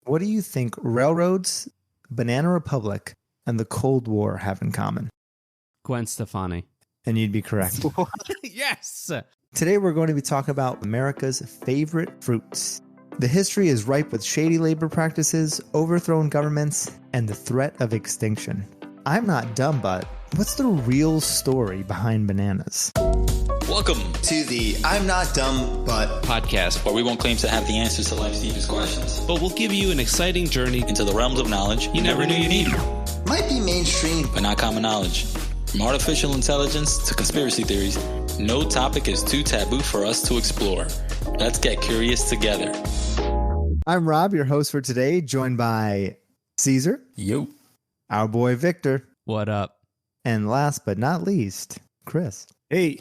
What do you think railroads, Banana Republic, and the Cold War have in common? Gwen Stefani. And you'd be correct. Yes! Today we're going to be talking about America's favorite fruits. The history is ripe with shady labor practices, overthrown governments, and the threat of extinction. I'm not dumb, but what's the real story behind bananas? Welcome to the I'm Not Dumb But podcast, where we won't claim to have the answers to life's deepest questions, but we'll give you an exciting journey into the realms of knowledge you never knew you needed. Might be mainstream, but not common knowledge. From artificial intelligence to conspiracy theories, no topic is too taboo for us to explore. Let's get curious together. I'm Rob, your host for today, joined by Caesar. Yo. Our boy Victor. What up? And last but not least, Chris. Hey.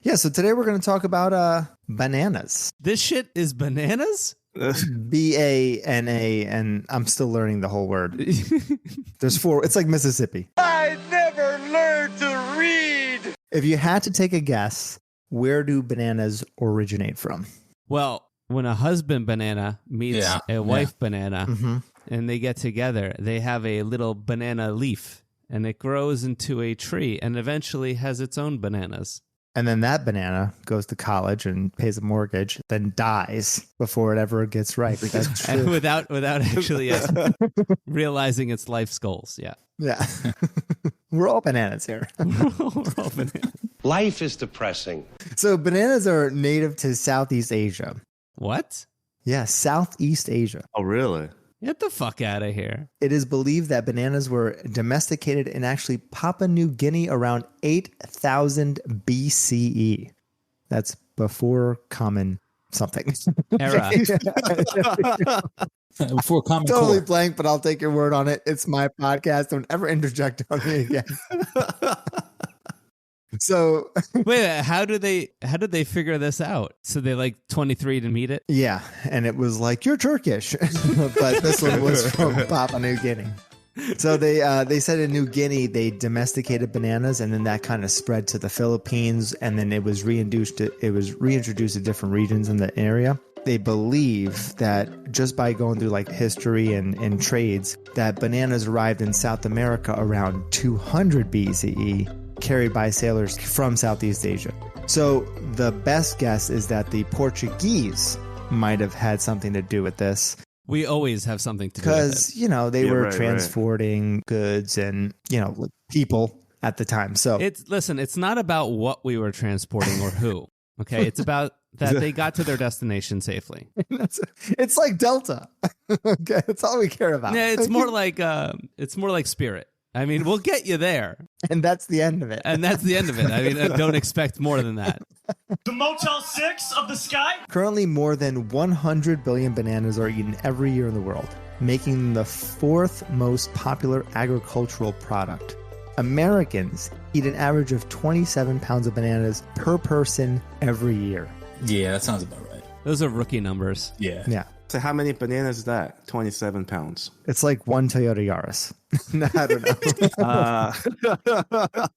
Yeah, so today we're going to talk about bananas. This shit is bananas? B-A-N-A, and I'm still learning the whole word. There's four. It's like Mississippi. I never learned to read. If you had to take a guess, where do bananas originate from? Well, when a husband banana meets a wife banana and they get together, they have a little banana leaf and it grows into a tree and eventually has its own bananas. And then that banana goes to college and pays a mortgage, then dies before it ever gets ripe. That's true. And without actually realizing its life's goals. Yeah. Yeah. We're all bananas here. We're all bananas. Life is depressing. So bananas are native to Southeast Asia. What? Yeah, Southeast Asia. Oh, really? Get the fuck out of here. It is believed that bananas were domesticated in actually Papua New Guinea around 8,000 BCE. That's before common something. Era. Before common Totally core. blank, but I'll take your word on it. It's my podcast. Don't ever interject on me again. So wait, how did they figure this out? So they like 23 to meet it? Yeah, and it was like, you're Turkish, but this one was from Papua New Guinea. So they said in New Guinea they domesticated bananas, and then that kind of spread to the Philippines, and then it was reintroduced to different regions in the area. They believe that just by going through like history and trades, that bananas arrived in South America around 200 BCE. Carried by sailors from Southeast Asia. So the best guess is that the Portuguese might have had something to do with this. We always have something to do with it. Because, they were transporting goods and, people at the time. So it's not about what we were transporting or who. Okay, it's about that they got to their destination safely. It's like Delta. Okay, that's all we care about. Yeah, it's more like Spirit. I mean, we'll get you there. And that's the end of it. I mean, don't expect more than that. The Motel 6 of the sky? Currently, more than 100 billion bananas are eaten every year in the world, making them the fourth most popular agricultural product. Americans eat an average of 27 pounds of bananas per person every year. Yeah, that sounds about right. Those are rookie numbers. Yeah. So how many bananas is that? 27 pounds. It's like one Toyota Yaris. No, I don't know.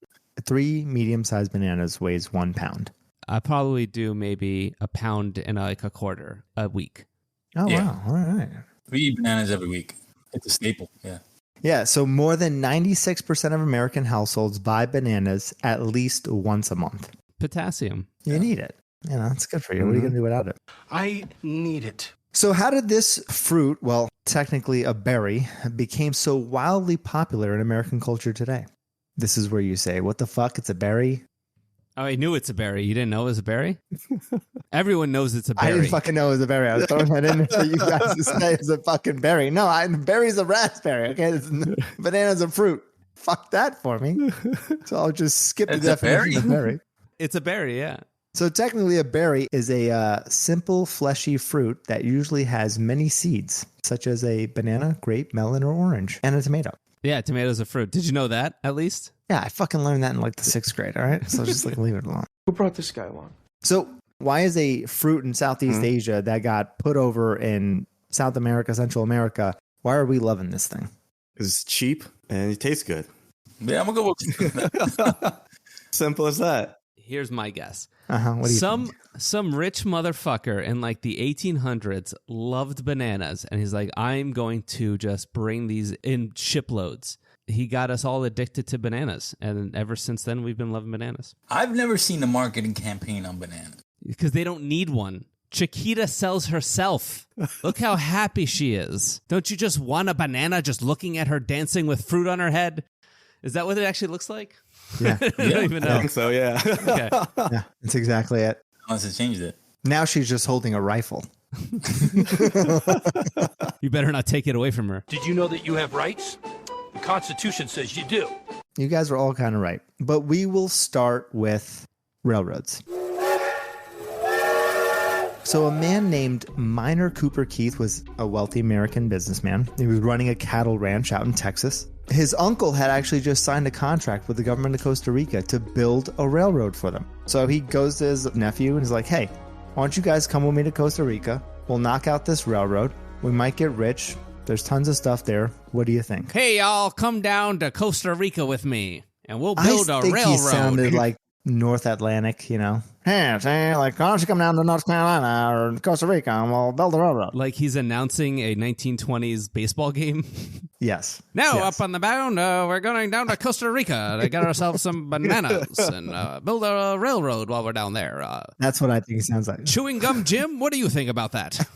3 medium-sized bananas weighs 1 pound. I probably do maybe a pound and like a quarter a week. Oh, Yeah. Wow. All right. We eat bananas every week. It's a staple. Yeah. Yeah, so more than 96% of American households buy bananas at least once a month. Potassium. You need it. It's good for you. What are you going to do without it? I need it. So how did this fruit, well, technically a berry, became so wildly popular in American culture today? This is where you say, what the fuck? It's a berry? Oh, I knew it's a berry. You didn't know it was a berry? Everyone knows it's a berry. I didn't fucking know it was a berry. I was throwing that in there for you guys to say it's a fucking berry. No, berry's a raspberry, okay? Banana's a fruit. Fuck that for me. So I'll just skip the definition of berry. It's a berry, yeah. So technically a berry is a simple fleshy fruit that usually has many seeds, such as a banana, grape, melon, or orange, and a tomato. Yeah, tomatoes are fruit. Did you know that, at least? Yeah, I fucking learned that in like the 6th grade, all right? So just leave it alone. Who brought this guy along? So why is a fruit in Southeast Asia that got put over in South America, Central America, why are we loving this thing? Because it's cheap and it tastes good. Yeah, I'm going to go with Simple as that. Here's my guess. What do you think? Some rich motherfucker in like the 1800s loved bananas, and he's like, I'm going to just bring these in shiploads. He got us all addicted to bananas, and ever since then, we've been loving bananas. I've never seen a marketing campaign on bananas. Because they don't need one. Chiquita sells herself. Look how happy she is. Don't you just want a banana just looking at her dancing with fruit on her head? Is that what it actually looks like? Yeah. I don't even know. I think so, yeah. Okay. Yeah, that's exactly it. Unless it changed it. Now she's just holding a rifle. You better not take it away from her. Did you know that you have rights? The Constitution says you do. You guys are all kind of right. But we will start with railroads. So a man named Minor Cooper Keith was a wealthy American businessman. He was running a cattle ranch out in Texas. His uncle had actually just signed a contract with the government of Costa Rica to build a railroad for them. So he goes to his nephew and is like, hey, why don't you guys come with me to Costa Rica? We'll knock out this railroad. We might get rich. There's tons of stuff there. What do you think? Hey, y'all, come down to Costa Rica with me, and we'll build a I think railroad. he sounded like North Atlantic, you know. Hey, say, like, why don't you come down to North Carolina or Costa Rica and we'll build a railroad? Like he's announcing a 1920s baseball game. Yes. Now, Yes. up on the bound, we're going down to Costa Rica to get ourselves some bananas and build a railroad while we're down there. That's what I think he sounds like. Chewing gum Jim, what do you think about that?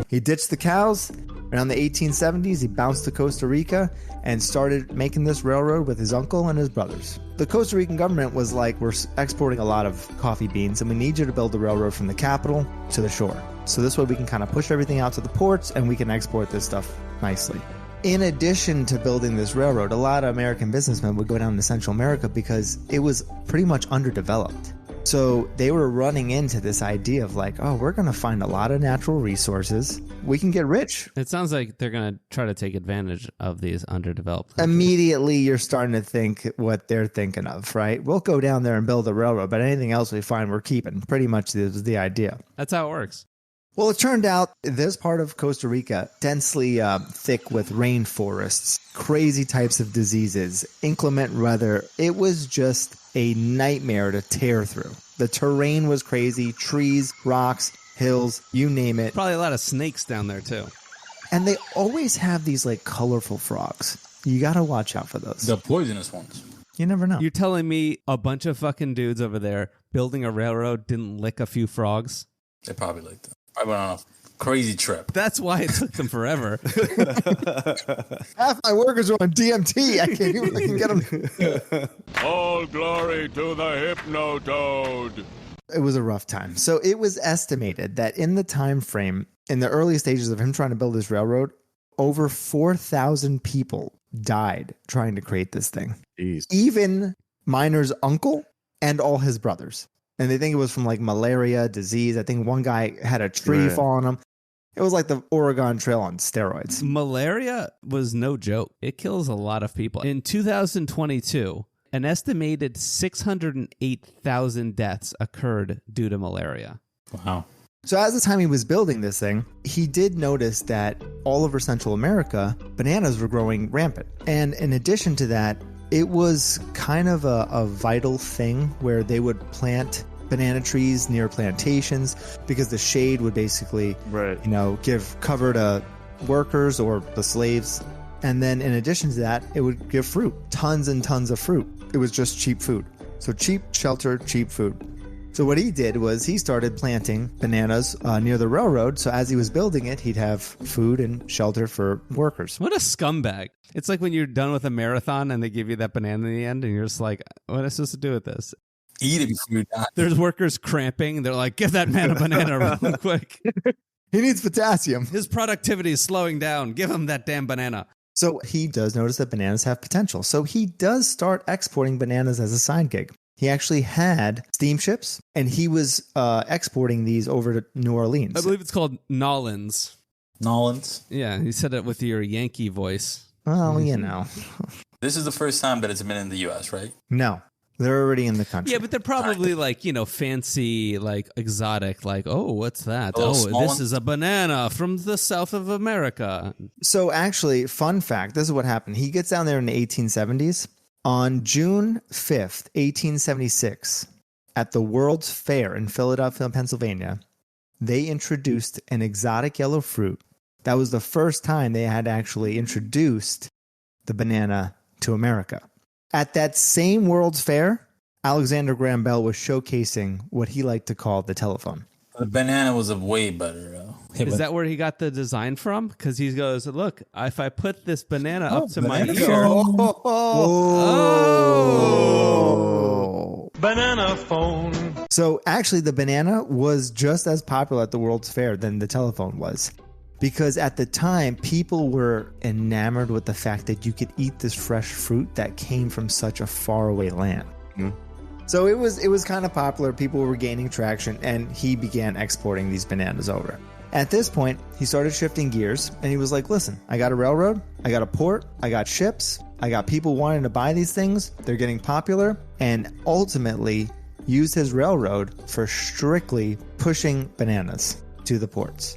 He ditched the cows. Around the 1870s, he bounced to Costa Rica and started making this railroad with his uncle and his brothers. The Costa Rican government was like, we're exporting a lot of coffee beans, and we need you to build a railroad from the capital to the shore. So this way we can kind of push everything out to the ports, and we can export this stuff nicely. In addition to building this railroad, a lot of American businessmen would go down to Central America because it was pretty much underdeveloped. So they were running into this idea of like, oh, we're going to find a lot of natural resources. We can get rich. It sounds like they're going to try to take advantage of these underdeveloped countries. Immediately, you're starting to think what they're thinking of, right? We'll go down there and build a railroad, but anything else we find, we're keeping. Pretty much is the idea. That's how it works. Well, it turned out this part of Costa Rica, densely thick with rainforests, crazy types of diseases, inclement weather. It was just a nightmare to tear through. The terrain was crazy, trees, rocks, hills, you name it. Probably a lot of snakes down there, too. And they always have these like colorful frogs. You got to watch out for those. The poisonous ones. You never know. You're telling me a bunch of fucking dudes over there building a railroad didn't lick a few frogs? They probably like that. I went on a crazy trip. That's why it took them forever. Half my workers are on DMT. I can't even get them. All glory to the Hypnotoad. It was a rough time. So it was estimated that in the time frame, in the early stages of him trying to build this railroad, over 4,000 people died trying to create this thing. Jeez. Even Minor's uncle and all his brothers. And they think it was from like malaria, disease. I think one guy had a tree fall on him. It was like the Oregon Trail on steroids. Malaria was no joke. It kills a lot of people. In 2022, an estimated 608,000 deaths occurred due to malaria. Wow. So as the time he was building this thing, he did notice that all over Central America, bananas were growing rampant. And in addition to that, it was kind of a vital thing where they would plant banana trees near plantations because the shade would basically, give cover to workers or the slaves. And then in addition to that, it would give fruit, tons and tons of fruit. It was just cheap food. So cheap shelter, cheap food. So what he did was he started planting bananas near the railroad. So as he was building it, he'd have food and shelter for workers. What a scumbag. It's like when you're done with a marathon and they give you that banana in the end and you're just like, what am I supposed to do with this? Eat it before you die. There's workers cramping. They're like, give that man a banana real quick. He needs potassium. His productivity is slowing down. Give him that damn banana. So he does notice that bananas have potential. So he does start exporting bananas as a side gig. He actually had steamships, and he was exporting these over to New Orleans. I believe it's called Nolans. Nolans? Yeah, he said it with your Yankee voice. Well, you know. This is the first time that it's been in the U.S., right? No. They're already in the country. Yeah, but they're probably like, fancy, like exotic, like, oh, what's that? Oh, this is a banana from the south of America. So actually, fun fact, this is what happened. He gets down there in the 1870s. On June 5th, 1876, at the World's Fair in Philadelphia, Pennsylvania, they introduced an exotic yellow fruit. That was the first time they had actually introduced the banana to America. At that same World's Fair, Alexander Graham Bell was showcasing what he liked to call the telephone. The banana was a way better. Is that where he got the design from? Because he goes, look, if I put this banana up to my ear. Oh. Banana phone. So actually, the banana was just as popular at the World's Fair than the telephone was. Because at the time, people were enamored with the fact that you could eat this fresh fruit that came from such a faraway land. Mm. So it was kind of popular. People were gaining traction, and he began exporting these bananas over. At this point, he started shifting gears, and he was like, listen, I got a railroad, I got a port, I got ships, I got people wanting to buy these things, they're getting popular, and ultimately used his railroad for strictly pushing bananas to the ports.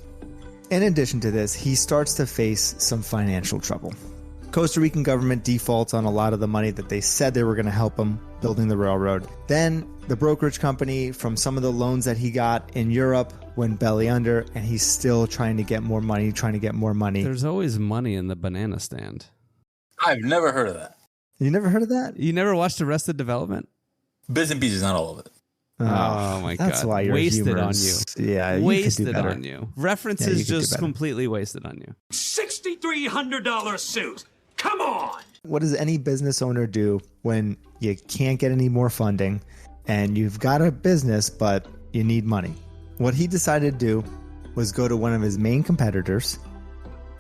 In addition to this, he starts to face some financial trouble. Costa Rican government defaults on a lot of the money that they said they were going to help him building the railroad. Then the brokerage company, from some of the loans that he got in Europe, went belly under, and he's still trying to get more money. There's always money in the banana stand. I've never heard of that. You never heard of that? You never watched Arrested Development? Bits and pieces, not all of it. Oh my God. That's why you're wasted on you. Yeah, wasted on you. References just completely wasted on you. $6,300 suit. Come on. What does any business owner do when you can't get any more funding and you've got a business but you need money? What he decided to do was go to one of his main competitors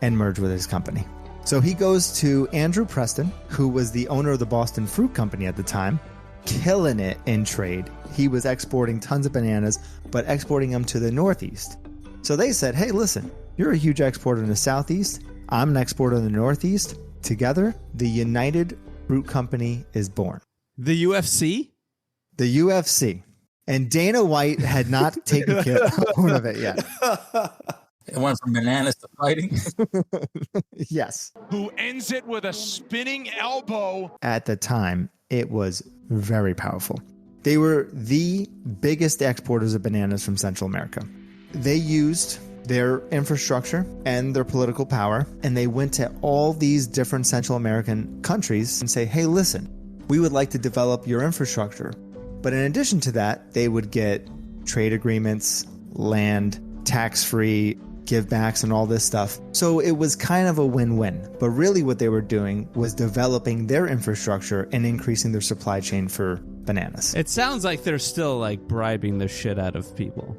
and merge with his company. So he goes to Andrew Preston, who was the owner of the Boston Fruit Company at the time, killing it in trade. He was exporting tons of bananas, but exporting them to the Northeast. So they said, hey, listen, you're a huge exporter in the Southeast. I'm an exporter in the Northeast. Together, the United Fruit Company is born. The UFC? The UFC. And Dana White had not taken care of it yet. It went from bananas to fighting. Yes. Who ends it with a spinning elbow. At the time, it was very powerful. They were the biggest exporters of bananas from Central America. They used their infrastructure and their political power, and they went to all these different Central American countries and say, hey, listen, we would like to develop your infrastructure. But in addition to that, they would get trade agreements, land, tax-free, give-backs, and all this stuff. So it was kind of a win-win. But really what they were doing was developing their infrastructure and increasing their supply chain for bananas. It sounds like they're still like bribing the shit out of people.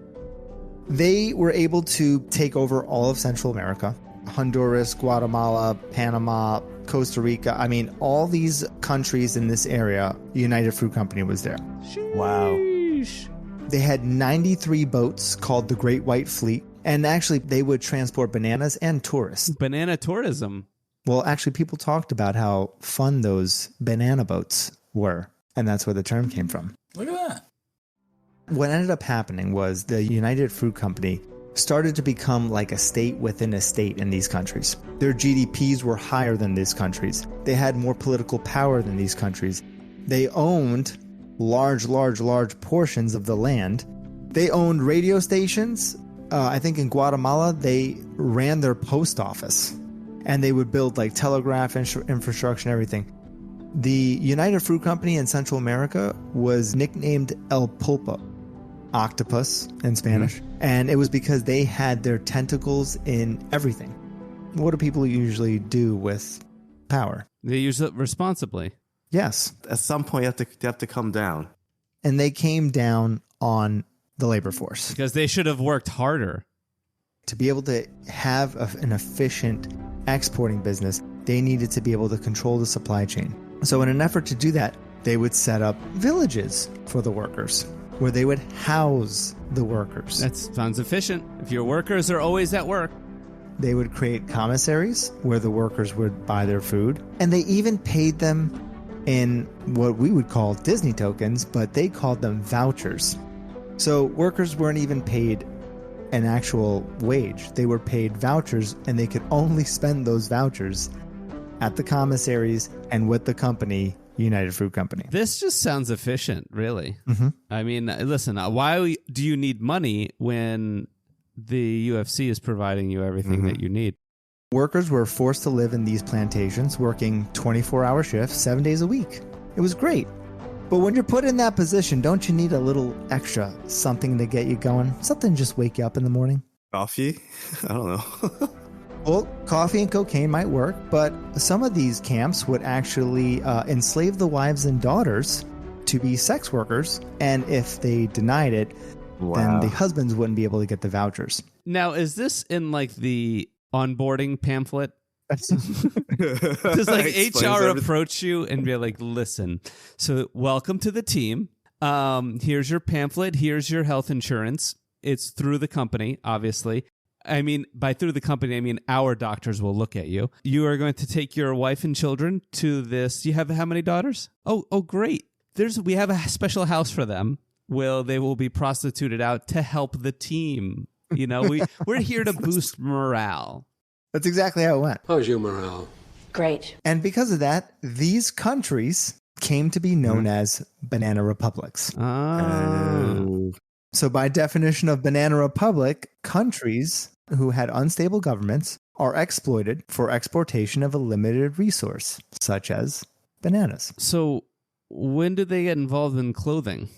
They were able to take over all of Central America, Honduras, Guatemala, Panama, Costa Rica. I mean, all these countries in this area, United Fruit Company was there. Sheesh. Wow. They had 93 boats called the Great White Fleet. And actually, they would transport bananas and tourists. Banana tourism. Well, actually, people talked about how fun those banana boats were. And that's where the term came from. Look at that. What ended up happening was the United Fruit Company started to become like a state within a state in these countries. Their GDPs were higher than these countries. They had more political power than these countries. They owned large portions of the land. They owned radio stations. I think in Guatemala, they ran their post office. And they would build like telegraph infrastructure and everything. The United Fruit Company in Central America was nicknamed El Pulpo, octopus in Spanish. Mm-hmm. And it was because they had their tentacles in everything. What do people usually do with power? They use it responsibly. Yes. At some point, you have to come down. And they came down on the labor force. Because they should have worked harder. To be able to have an efficient exporting business, they needed to be able to control the supply chain. So in an effort to do that, they would set up villages for the workers, where they would house the workers. That sounds efficient. If your workers are always at work. They would create commissaries where the workers would buy their food. And they even paid them in what we would call Disney tokens, but they called them vouchers. So workers weren't even paid an actual wage. They were paid vouchers, and they could only spend those vouchers at the commissaries and with the company, United Fruit Company. This just sounds efficient, really. Mm-hmm. I mean, listen, why do you need money when the UFC is providing you everything that you need? Workers were forced to live in these plantations, working 24-hour shifts, 7 days a week. It was great. But when you're put in that position, don't you need a little extra something to get you going? Something to just wake you up in the morning? Coffee? I don't know. Well, coffee and cocaine might work, but some of these camps would actually enslave the wives and daughters to be sex workers. And if they denied it, then the husbands wouldn't be able to get the vouchers. Now, is this in like the onboarding pamphlet? Does like HR approach you and be like, listen, so welcome to the team. Here's your pamphlet. Here's your health insurance. It's through the company, obviously. I mean, by through the company, I mean our doctors will look at you. You are going to take your wife and children to this. You have how many daughters? Oh, great. We have a special house for them. They will be prostituted out to help the team. You know, we're here to boost morale. That's exactly how it went. How's your morale? Great. And because of that, these countries came to be known as banana republics. Oh. So by definition of banana republic, countries who had unstable governments are exploited for exportation of a limited resource, such as bananas. So when did they get involved in clothing?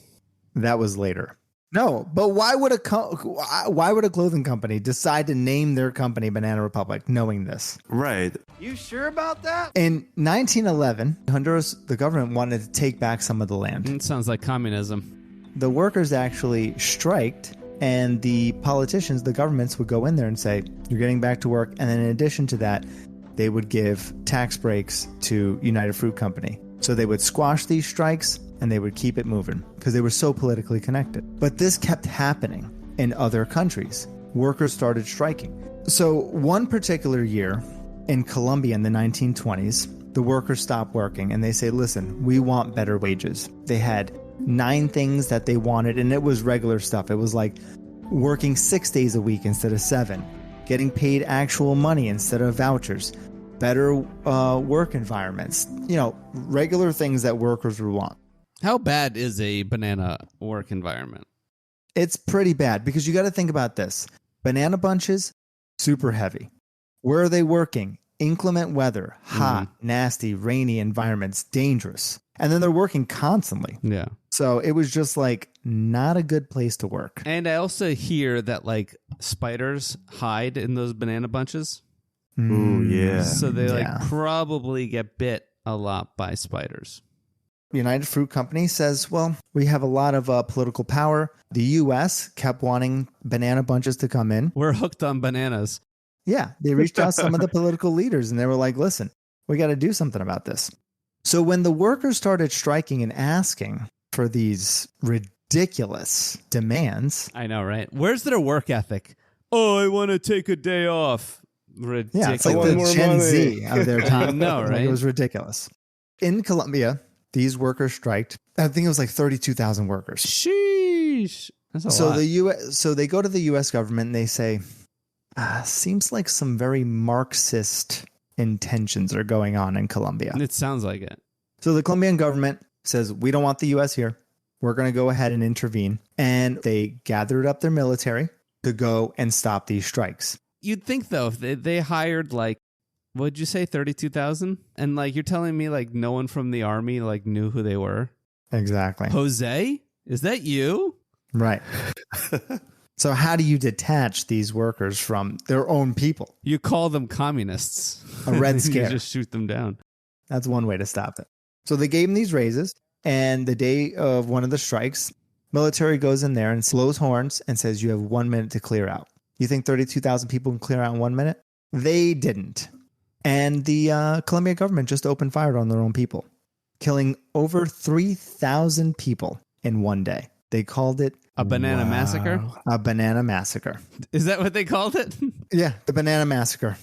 That was later. No, but why would a clothing company decide to name their company Banana Republic knowing this? Right. You sure about that? In 1911, Honduras, the government wanted to take back some of the land. It sounds like communism. The workers actually striked, and the politicians, the governments, would go in there and say, you're getting back to work. And then in addition to that, they would give tax breaks to United Fruit Company. So they would squash these strikes and they would keep it moving because they were so politically connected. But this kept happening in other countries. Workers started striking. So one particular year in Colombia in the 1920s, the workers stopped working and they say, listen, we want better wages. They had 9 things that they wanted, and it was regular stuff. It was like working 6 days a week instead of 7, getting paid actual money instead of vouchers, better work environments, regular things that workers would want. How bad is a banana work environment? It's pretty bad because you got to think about this. Banana bunches, super heavy. Where are they working? Inclement weather, hot, nasty, rainy environments, dangerous. And then they're working constantly. Yeah. So it was just like not a good place to work. And I also hear that like spiders hide in those banana bunches. Ooh, yeah. So they probably get bit a lot by spiders. United Fruit Company says, well, we have a lot of political power. The U.S. kept wanting banana bunches to come in. We're hooked on bananas. Yeah, they reached out to some of the political leaders and they were like, listen, we got to do something about this. So when the workers started striking and asking for these ridiculous demands. I know, right? Where's their work ethic? Oh, I want to take a day off. Ridiculous. Yeah, it's like the Gen Z of their time. No, right? Like, it was ridiculous. In Colombia, these workers striked. I think it was like 32,000 workers. Sheesh. That's a lot. So they go to the U.S. government and they say, seems like some very Marxist intentions are going on in Colombia. It sounds like it. So the Colombian government says, we don't want the U.S. here. We're going to go ahead and intervene. And they gathered up their military to go and stop these strikes. You'd think, though, if they hired like, what'd you say, 32,000? And like, you're telling me like no one from the army like knew who they were? Exactly. Jose? Is that you? Right. So how do you detach these workers from their own people? You call them communists. A red scare. You just shoot them down. That's one way to stop it. So they gave them these raises, and the day of one of the strikes, military goes in there and blows horns and says, you have 1 minute to clear out. You think 32,000 people can clear out in 1 minute? They didn't. And the Colombian government just opened fire on their own people, killing over 3,000 people in one day. They called it a banana massacre? A banana massacre. Is that what they called it? Yeah, the banana massacre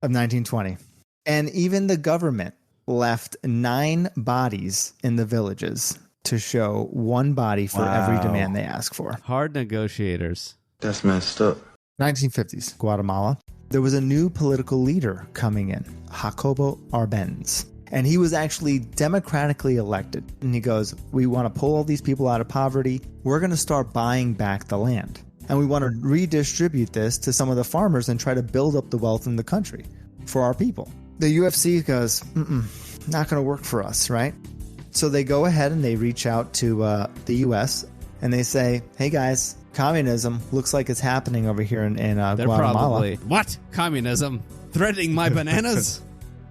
of 1920. And even the government left 9 bodies in the villages to show 1 body for every demand they ask for. Hard negotiators. That's messed up. 1950s, Guatemala. There was a new political leader coming in, Jacobo Arbenz. And he was actually democratically elected. And he goes, we want to pull all these people out of poverty. We're going to start buying back the land. And we want to redistribute this to some of the farmers and try to build up the wealth in the country for our people. The UFC goes, not going to work for us, right? So they go ahead and they reach out to the U.S. and they say, hey guys, communism looks like it's happening over here in They're Guatemala. Probably, what? Communism? Threatening my bananas?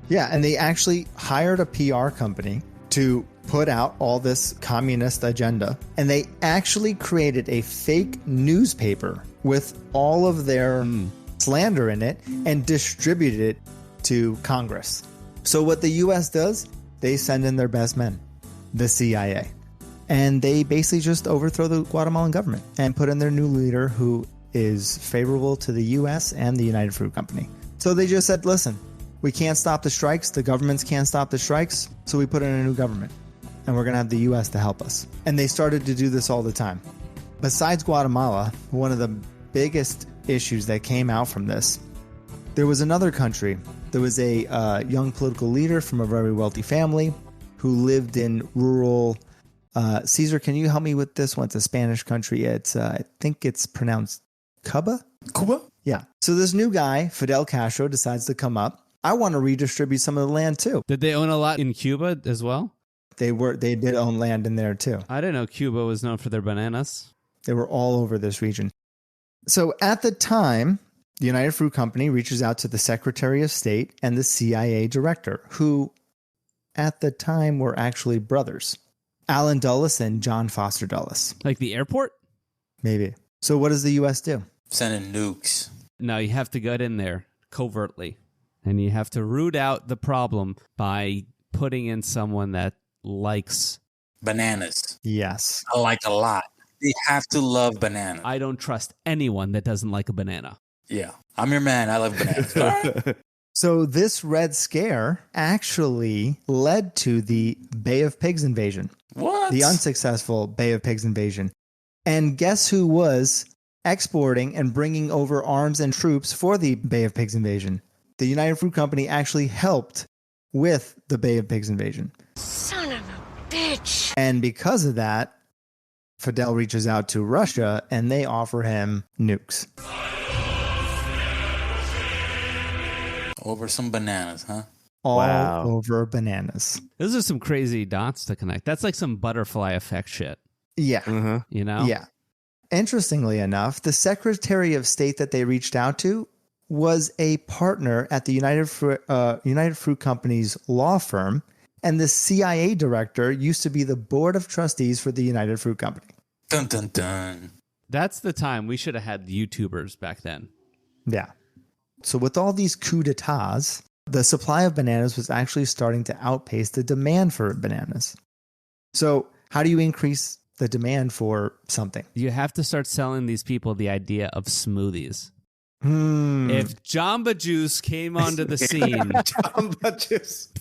Yeah, and they actually hired a PR company to put out all this communist agenda. And they actually created a fake newspaper with all of their slander in it and distributed it to Congress. So what the U.S. does, they send in their best men, the CIA. And they basically just overthrow the Guatemalan government and put in their new leader who is favorable to the U.S. and the United Fruit Company. So they just said, listen, we can't stop the strikes. The governments can't stop the strikes. So we put in a new government. And we're going to have the U.S. to help us. And they started to do this all the time. Besides Guatemala, one of the biggest issues that came out from this, there was another country. There was a young political leader from a very wealthy family who lived in rural... Caesar, can you help me with this one? It's a Spanish country. It's I think it's pronounced Cuba? Yeah. So this new guy, Fidel Castro, decides to come up. I want to redistribute some of the land too. Did they own a lot in Cuba as well? They did own land in there too. I didn't know Cuba was known for their bananas. They were all over this region. So at the time, the United Fruit Company reaches out to the Secretary of State and the CIA director, who at the time were actually brothers. Alan Dulles and John Foster Dulles. Like the airport? Maybe. So what does the U.S. do? Sending nukes. No, you have to get in there covertly. And you have to root out the problem by putting in someone that likes bananas. Yes. I like a lot. They have to love bananas. I don't trust anyone that doesn't like a banana. Yeah. I'm your man. I love bananas. So this Red Scare actually led to the Bay of Pigs invasion. What? The unsuccessful Bay of Pigs invasion. And guess who was exporting and bringing over arms and troops for the Bay of Pigs invasion? The United Fruit Company actually helped with the Bay of Pigs invasion. Son of a bitch. And because of that, Fidel reaches out to Russia and they offer him nukes. Over some bananas, huh? All over bananas. Those are some crazy dots to connect. That's like some butterfly effect shit. Yeah. You know? Yeah. Interestingly enough, the Secretary of State that they reached out to was a partner at the United Fruit Company's law firm, and the CIA director used to be the board of trustees for the United Fruit Company. Dun, dun, dun. That's the time. We should have had YouTubers back then. Yeah. So with all these coups d'etats, the supply of bananas was actually starting to outpace the demand for bananas. So how do you increase the demand for something? You have to start selling these people the idea of smoothies. If Jamba Juice came onto the scene,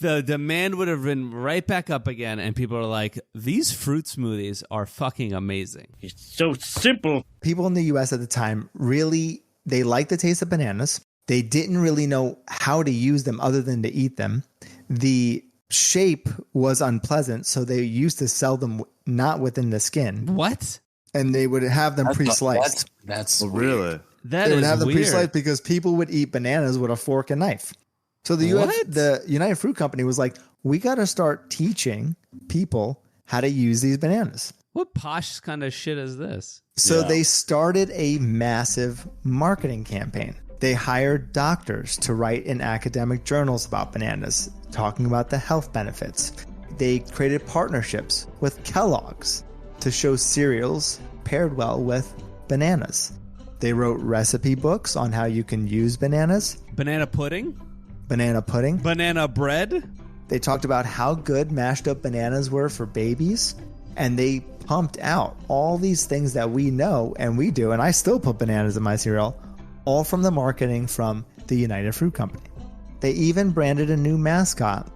the demand would have been right back up again, and people are like, these fruit smoothies are fucking amazing. It's so simple. People in the U.S. at the time really, they liked the taste of bananas. They didn't really know how to use them other than to eat them. The shape was unpleasant, so they used to sell them not within the skin. What? And they would have them pre-sliced. That's really? They would have them pre-sliced because people would eat bananas with a fork and knife. So the United Fruit Company was like, we got to start teaching people how to use these bananas. What posh kind of shit is this? So they started a massive marketing campaign. They hired doctors to write in academic journals about bananas, talking about the health benefits. They created partnerships with Kellogg's to show cereals paired well with bananas. They wrote recipe books on how you can use bananas. Banana pudding? Banana pudding. Banana bread? They talked about how good mashed up bananas were for babies. And they pumped out all these things that we know and we do. And I still put bananas in my cereal, all from the marketing from the United Fruit Company. They even branded a new mascot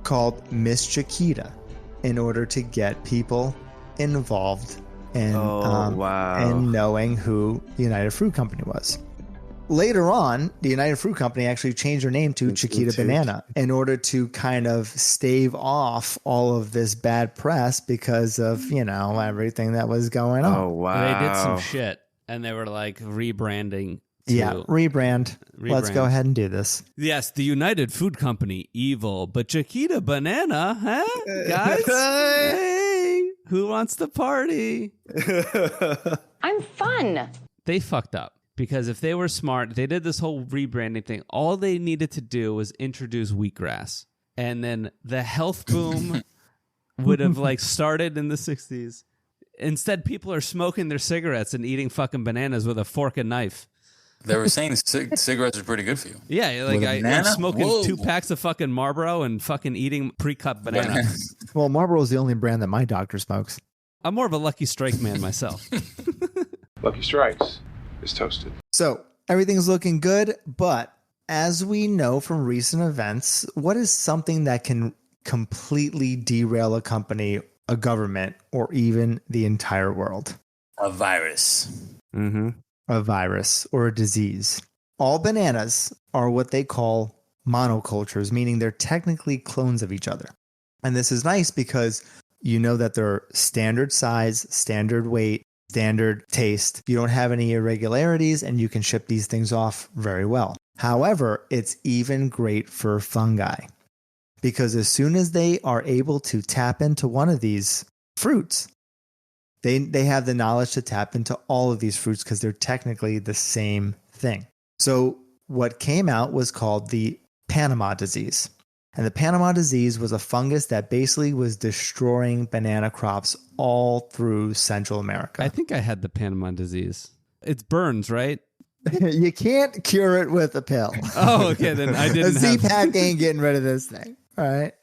called Miss Chiquita in order to get people involved in and knowing who the United Fruit Company was. Later on, the United Fruit Company actually changed their name to Chiquita Banana in order to kind of stave off all of this bad press because of, everything that was going on. Oh, wow. They did some shit, and they were like rebranding. Rebrand. Let's go ahead and do this. Yes, the United Food Company, evil, but Chiquita Banana, huh? Guys? Hey, who wants to party? I'm fun. They fucked up. Because if they were smart, they did this whole rebranding thing. All they needed to do was introduce wheatgrass. And then the health boom would have started in the 60s. Instead, people are smoking their cigarettes and eating fucking bananas with a fork and knife. They were saying cigarettes are pretty good for you. Yeah, I'm smoking 2 packs of fucking Marlboro and fucking eating pre-cut bananas. Well, Marlboro is the only brand that my doctor smokes. I'm more of a Lucky Strike man myself. Lucky Strikes is toasted. So everything's looking good, but as we know from recent events, what is something that can completely derail a company, a government, or even the entire world? A virus. Mm-hmm. A virus or a disease. All bananas are what they call monocultures, meaning they're technically clones of each other. And this is nice because you know that they're standard size, standard weight, standard taste. You don't have any irregularities, and you can ship these things off very well. However, it's even great for fungi because as soon as they are able to tap into one of these fruits, they have the knowledge to tap into all of these fruits because they're technically the same thing. So what came out was called the Panama disease. And the Panama disease was a fungus that basically was destroying banana crops all through Central America. I think I had the Panama disease. It's burns, right? You can't cure it with a pill. Oh, okay. Then I didn't. A Z-Pack ain't getting rid of this thing. All right.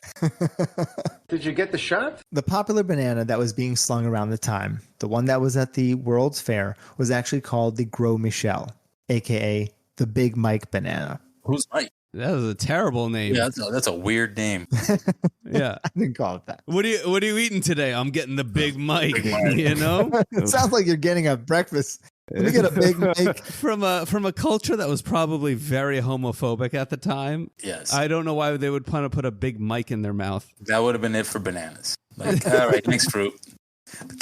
Did you get the shot? The popular banana that was being slung around the time, the one that was at the World's Fair, was actually called the Gros Michel, a.k.a. the Big Mike banana. Who's Mike? That was a terrible name. Yeah, that's a weird name. Yeah, I didn't call it that. What are you eating today? I'm getting the Big Mike. You know, it sounds like you're getting a breakfast. Let me get a Big Mike from a culture that was probably very homophobic at the time. Yes, I don't know why they would want to put a Big Mike in their mouth. That would have been it for bananas. Like, all right, next fruit.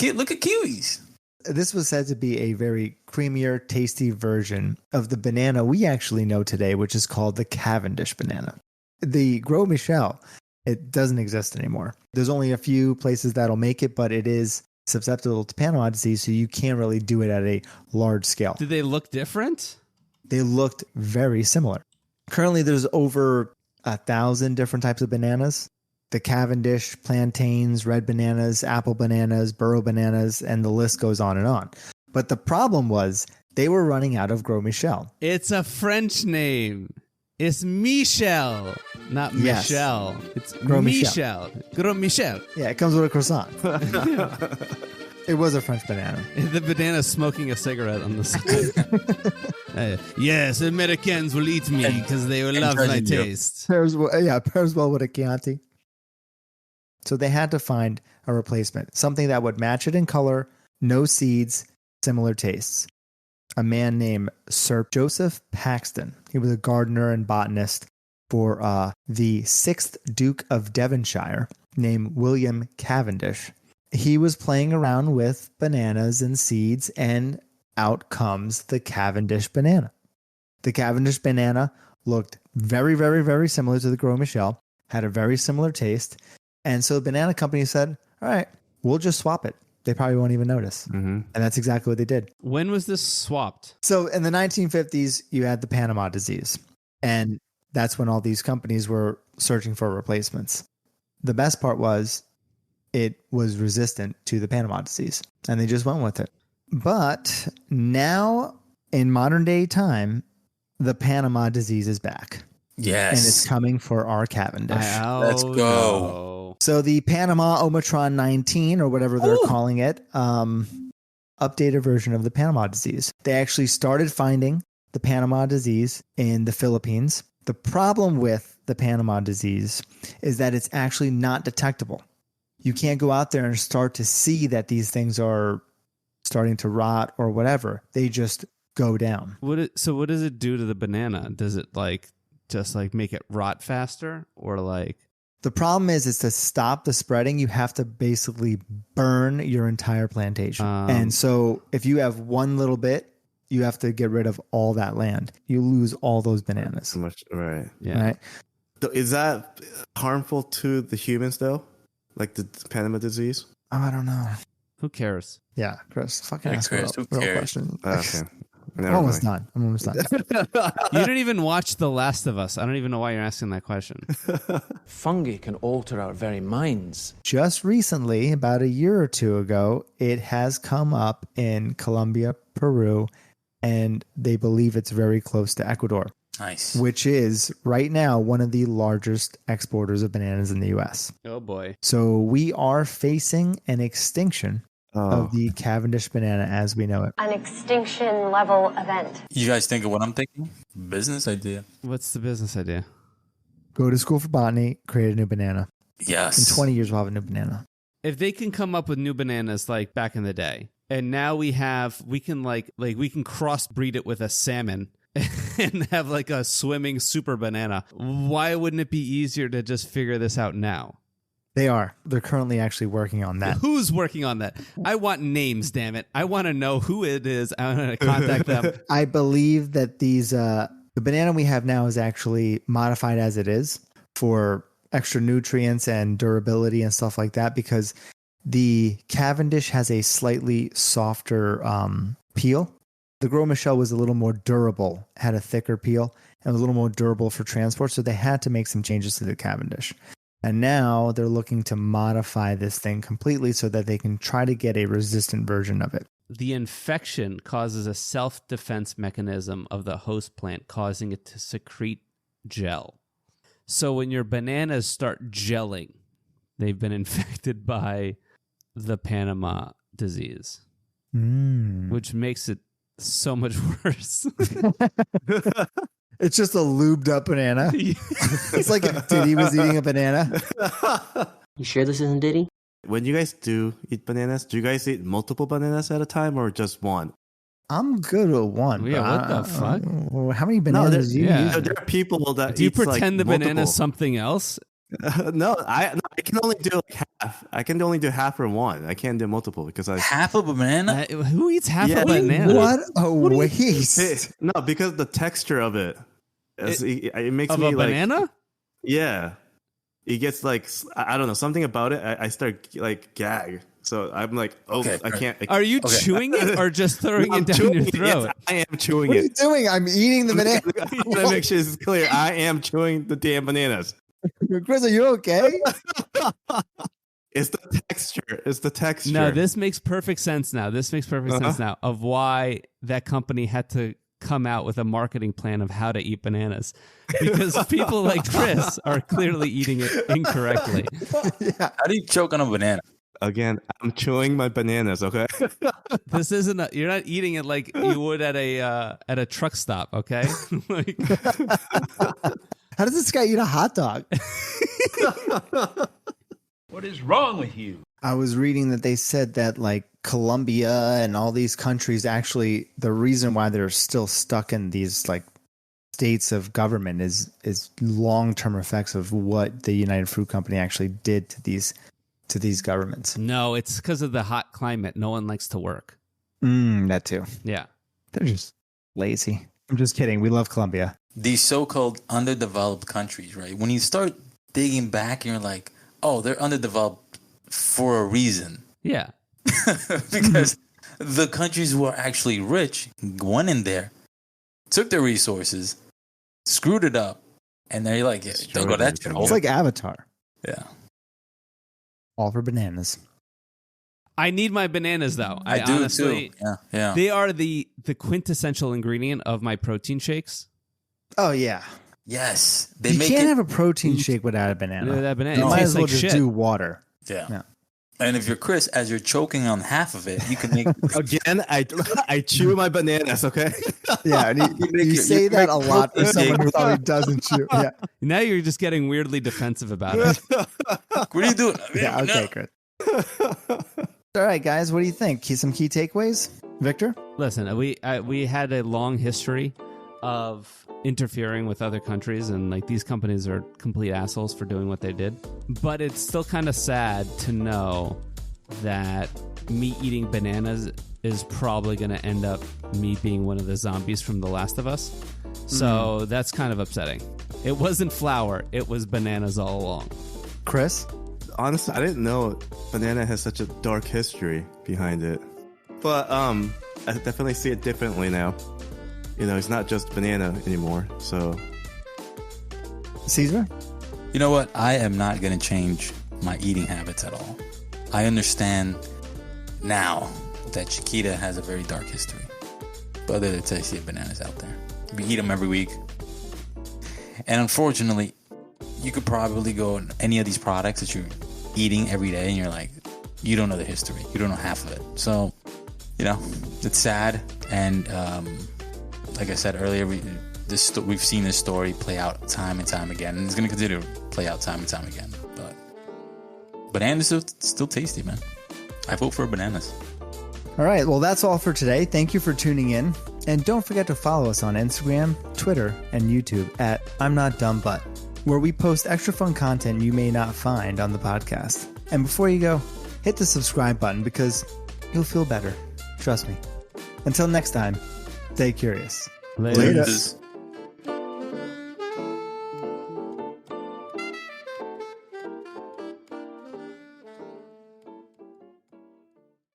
Look at kiwis. This was said to be a very creamier, tasty version of the banana we actually know today, which is called the Cavendish banana. The Gros Michel, it doesn't exist anymore. There's only a few places that'll make it, but it is susceptible to Panama disease, so you can't really do it at a large scale. Did they look different? They looked very similar. Currently, there's over 1,000 different types of bananas. The Cavendish, plantains, red bananas, apple bananas, burro bananas, and the list goes on and on. But the problem was they were running out of Gros Michel. It's a French name. It's Michel, not Michel. It's Gros Michel. Gros Michel. Yeah, it comes with a croissant. It was a French banana. The banana smoking a cigarette on the side. Yes, Americans will eat me because they will love my taste. Pairs well with a Chianti. So they had to find a replacement, something that would match it in color, no seeds, similar tastes. A man named Sir Joseph Paxton. He was a gardener and botanist for the 6th Duke of Devonshire, named William Cavendish. He was playing around with bananas and seeds, and out comes the Cavendish banana. The Cavendish banana looked very, very, very similar to the Gros Michel, had a very similar taste, and so the banana company said, all right, we'll just swap it. They probably won't even notice. Mm-hmm. And that's exactly what they did. When was this swapped? So in the 1950s, you had the Panama disease. And that's when all these companies were searching for replacements. The best part was it was resistant to the Panama disease. And they just went with it. But now, in modern day time, the Panama disease is back. Yes. And it's coming for our Cavendish. Let's go. No. So the Panama Omicron 19, or whatever they're calling it, updated version of the Panama disease. They actually started finding the Panama disease in the Philippines. The problem with the Panama disease is that it's actually not detectable. You can't go out there and start to see that these things are starting to rot or whatever. They just go down. So what does it do to the banana? Does it just make it rot faster, or like? The problem is to stop the spreading, you have to basically burn your entire plantation. And so if you have one little bit, you have to get rid of all that land. You lose all those bananas. Right. Yeah. Right? Is that harmful to the humans though? Like the Panama disease? Oh, I don't know. Who cares? Yeah, Chris. Fucking ask Chris, a who real cares? question. Okay. I'm almost done. You didn't even watch The Last of Us. I don't even know why you're asking that question. Fungi can alter our very minds. Just recently, about a year or two ago, it has come up in Colombia, Peru, and they believe it's very close to Ecuador. Nice. Which is right now one of the largest exporters of bananas in the U.S. Oh boy. So we are facing an extinction of the Cavendish banana as we know it. An extinction level event. You guys think of what I'm thinking? Business idea. What's the business idea? Go to school for botany, create a new banana. Yes. In 20 years, we'll have a new banana. If they can come up with new bananas like back in the day, and now we can crossbreed it with a salmon and have like a swimming super banana, why wouldn't it be easier to just figure this out now? They're currently actually working on that. Who's working on that? I want names, damn it. I want to know who it is. I want to contact them. I believe that the banana we have now is actually modified as it is for extra nutrients and durability and stuff like that, because the Cavendish has a slightly softer peel. The Gros Michel was a little more durable, had a thicker peel, and was a little more durable for transport, so they had to make some changes to the Cavendish. And now they're looking to modify this thing completely so that they can try to get a resistant version of it. The infection causes a self-defense mechanism of the host plant, causing it to secrete gel. So when your bananas start gelling, they've been infected by the Panama disease, which makes it so much worse. It's just a lubed up banana. It's like if Diddy was eating a banana. You sure this isn't Diddy? When you guys do eat bananas, do you guys eat multiple bananas at a time or just one? I'm good with one. Yeah, what the fuck? How many bananas do you eat? There are people that do you eats, pretend like, the banana is something else? No, I can only do like half. I can only do half or one. I can't do multiple because half of a banana. Who eats half a banana? What a waste! No, because the texture of it makes of me a banana. Yeah, it gets like I don't know, something about it. I start like gag. So I'm like, I can't. Are you chewing it or just throwing it down your throat? Yes, I am chewing it. What are you doing? I'm eating the banana. Let me make sure this is clear. I am chewing the damn bananas. Chris, are you okay? It's the texture. It's the texture. No, this makes perfect sense now. Sense now of why that company had to come out with a marketing plan of how to eat bananas, because people like Chris are clearly eating it incorrectly. Yeah. How do you choke on a banana? Again, I'm chewing my bananas. Okay. This isn't. You're not eating it like you would at a truck stop. Okay. How does this guy eat a hot dog? What is wrong with you? I was reading that they said that like Colombia and all these countries, actually the reason why they're still stuck in these like states of government is long-term effects of what the United Fruit Company actually did to these governments. No, it's because of the hot climate. No one likes to work. That too. Yeah. They're just lazy. I'm just kidding. We love Colombia. These so-called underdeveloped countries, right? When you start digging back, you're like, oh, they're underdeveloped for a reason. Yeah. Because the countries who are actually rich went in there, took their resources, screwed it up, and they're like, yeah, don't go that shit. It's like Avatar. Yeah. All for bananas. I need my bananas though. I do honestly, too. Yeah. They are the quintessential ingredient of my protein shakes. Oh yeah. Yes. You can't have a protein shake without a banana. Without a banana. You It might tastes as well like just shit. do water. Yeah. And if you're Chris, as you're choking on half of it, you can make again. I chew my bananas. Okay. Yeah, and you say that a lot for someone who probably doesn't chew. Yeah. Now you're just getting weirdly defensive about it. What are you doing? Yeah. Okay, Chris. All right, guys. What do you think? Some key takeaways, Victor? Listen, we had a long history of interfering with other countries, and like these companies are complete assholes for doing what they did. But it's still kind of sad to know that me eating bananas is probably going to end up me being one of the zombies from The Last of Us. So that's kind of upsetting. It wasn't flour, it was bananas all along. Chris? Honestly, I didn't know banana has such a dark history behind it. But I definitely see it differently now. You know, it's not just banana anymore, so... Caesar? You know what? I am not going to change my eating habits at all. I understand now that Chiquita has a very dark history. But there are tasty bananas out there. We eat them every week. And unfortunately, you could probably go on any of these products that you're eating every day and you're like, you don't know the history. You don't know half of it. So, you know, it's sad. And like I said earlier, we've seen this story play out time and time again. And it's going to continue to play out time and time again. But bananas are still tasty, man. I vote for bananas. All right. Well, that's all for today. Thank you for tuning in. And don't forget to follow us on Instagram, Twitter, and YouTube at I'm Not Dumb But, where we post extra fun content you may not find on the podcast. And before you go, hit the subscribe button because you'll feel better. Trust me. Until next time, stay curious. Later. Later.